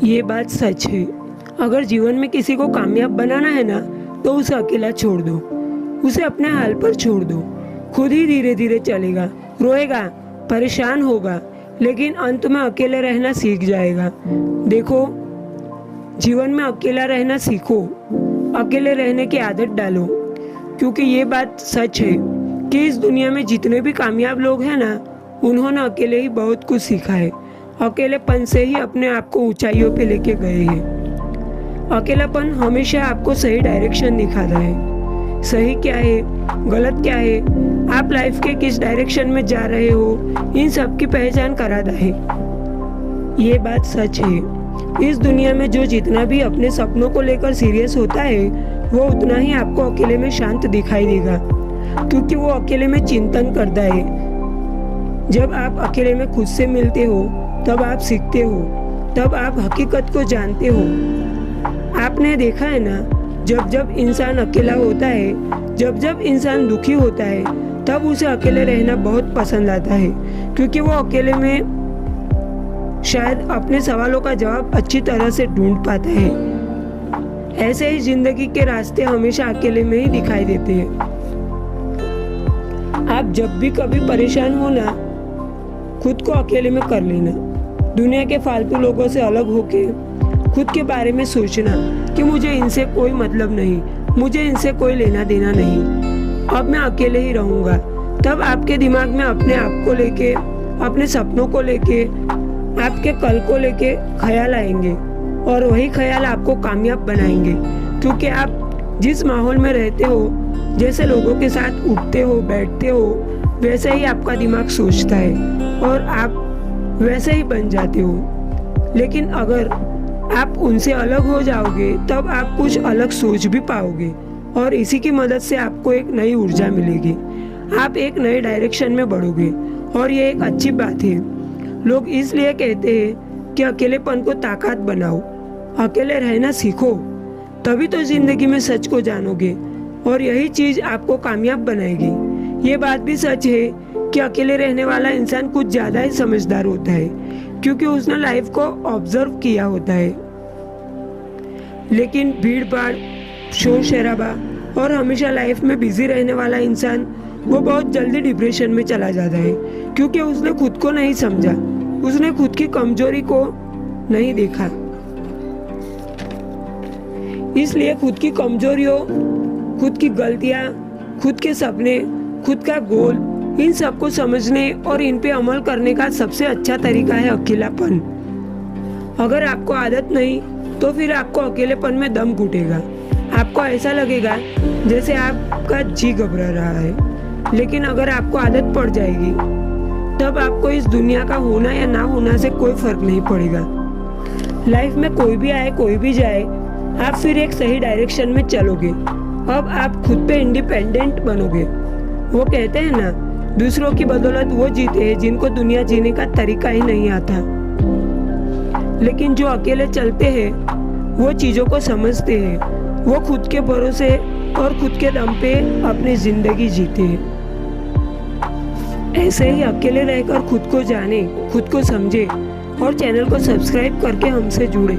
ये बात सच है। अगर जीवन में किसी को कामयाब बनाना है ना, तो उसे अकेला छोड़ दो, उसे अपने हाल पर छोड़ दो। खुद ही धीरे धीरे चलेगा, रोएगा, परेशान होगा, लेकिन अंत में अकेले रहना सीख जाएगा। देखो, जीवन में अकेला रहना सीखो, अकेले रहने की आदत डालो, क्योंकि ये बात सच है कि इस दुनिया में जितने भी कामयाब लोग हैं ना, उन्होंने अकेले ही बहुत कुछ सीखा है। अकेलेपन से ही अपने आप को ऊंचाइयों पे लेके गए हैं। अकेलापन हमेशा आपको सही डायरेक्शन दिखाता है। सही क्या है, गलत क्या है, आप लाइफ के किस डायरेक्शन में जा रहे हो, इन सब की पहचान कराता है। ये बात सच है। इस दुनिया में जो जितना भी अपने सपनों को लेकर सीरियस होता है, वो उतना ही आपको अकेले में शांत दिखाई देगा, क्योंकि वो अकेले में चिंतन करता है। जब आप अकेले में खुद से मिलते हो, तब आप सीखते हो, तब आप हकीकत को जानते हो। आपने देखा है ना, जब जब इंसान अकेला होता है, जब जब इंसान दुखी होता है, तब उसे अकेले रहना बहुत पसंद आता है, क्योंकि वो अकेले में शायद अपने सवालों का जवाब अच्छी तरह से ढूंढ पाता है। ऐसे ही जिंदगी के रास्ते हमेशा अकेले में ही दिखाई देते हैं। आप जब भी कभी परेशान हो ना, खुद को अकेले में कर लेना। दुनिया के फालतू लोगों से अलग होके खुद के बारे में सोचना कि मुझे इनसे कोई मतलब नहीं, मुझे इनसे कोई लेना देना नहीं, अब मैं अकेले ही रहूंगा। तब आपके दिमाग में अपने आप को लेके, अपने सपनों को लेके, आपके कल को लेके ख्याल आएंगे, और वही ख्याल आपको कामयाब बनाएंगे। क्योंकि आप जिस माहौल में रहते हो, जैसे लोगों के साथ उठते हो, बैठते हो, वैसे ही आपका दिमाग सोचता है और आप वैसे ही बन जाते हो। लेकिन अगर आप उनसे अलग हो जाओगे, तब आप कुछ अलग सोच भी पाओगे, और इसी की मदद से आपको एक नई ऊर्जा मिलेगी। आप एक नए डायरेक्शन में बढ़ोगे, और ये एक अच्छी बात है। लोग इसलिए कहते हैं कि अकेलेपन को ताकत बनाओ, अकेले रहना सीखो, तभी तो जिंदगी में सच को जानोगे, और यही चीज आपको कामयाब बनाएगी। ये बात भी सच है कि अकेले रहने वाला इंसान कुछ ज्यादा ही समझदार होता है, क्योंकि उसने लाइफ को ऑब्जर्व किया होता है। लेकिन भीड़ भाड़, शोर शराबा और हमेशा लाइफ में बिजी रहने वाला इंसान, वो बहुत जल्दी डिप्रेशन में चला जाता है, क्योंकि उसने खुद को नहीं समझा, उसने खुद की कमजोरी को नहीं देखा। इसलिए खुद की कमजोरियों, खुद की गलतियां, खुद के सपने, खुद का गोल, इन सबको समझने और इन पे अमल करने का सबसे अच्छा तरीका है अकेलापन। अगर आपको आदत नहीं, तो फिर आपको अकेलेपन में दम घुटेगा। आपको ऐसा लगेगा जैसे आपका जी घबरा रहा है। लेकिन अगर आपको आदत पड़ जाएगी, तब आपको इस दुनिया का होना या ना होना से कोई फर्क नहीं पड़ेगा। लाइफ में कोई भी आए, कोई भी जाए, आप फिर एक सही डायरेक्शन में चलोगे। अब आप खुद पे इंडिपेंडेंट बनोगे। वो कहते हैं ना, दूसरों की बदौलत वो जीते हैं जिनको दुनिया जीने का तरीका ही नहीं आता। लेकिन जो अकेले चलते हैं, वो चीजों को समझते हैं, वो खुद के भरोसे और खुद के दम पे अपनी जिंदगी जीते हैं। ऐसे ही अकेले रहकर खुद को जाने, खुद को समझे, और चैनल को सब्सक्राइब करके हमसे जुड़े।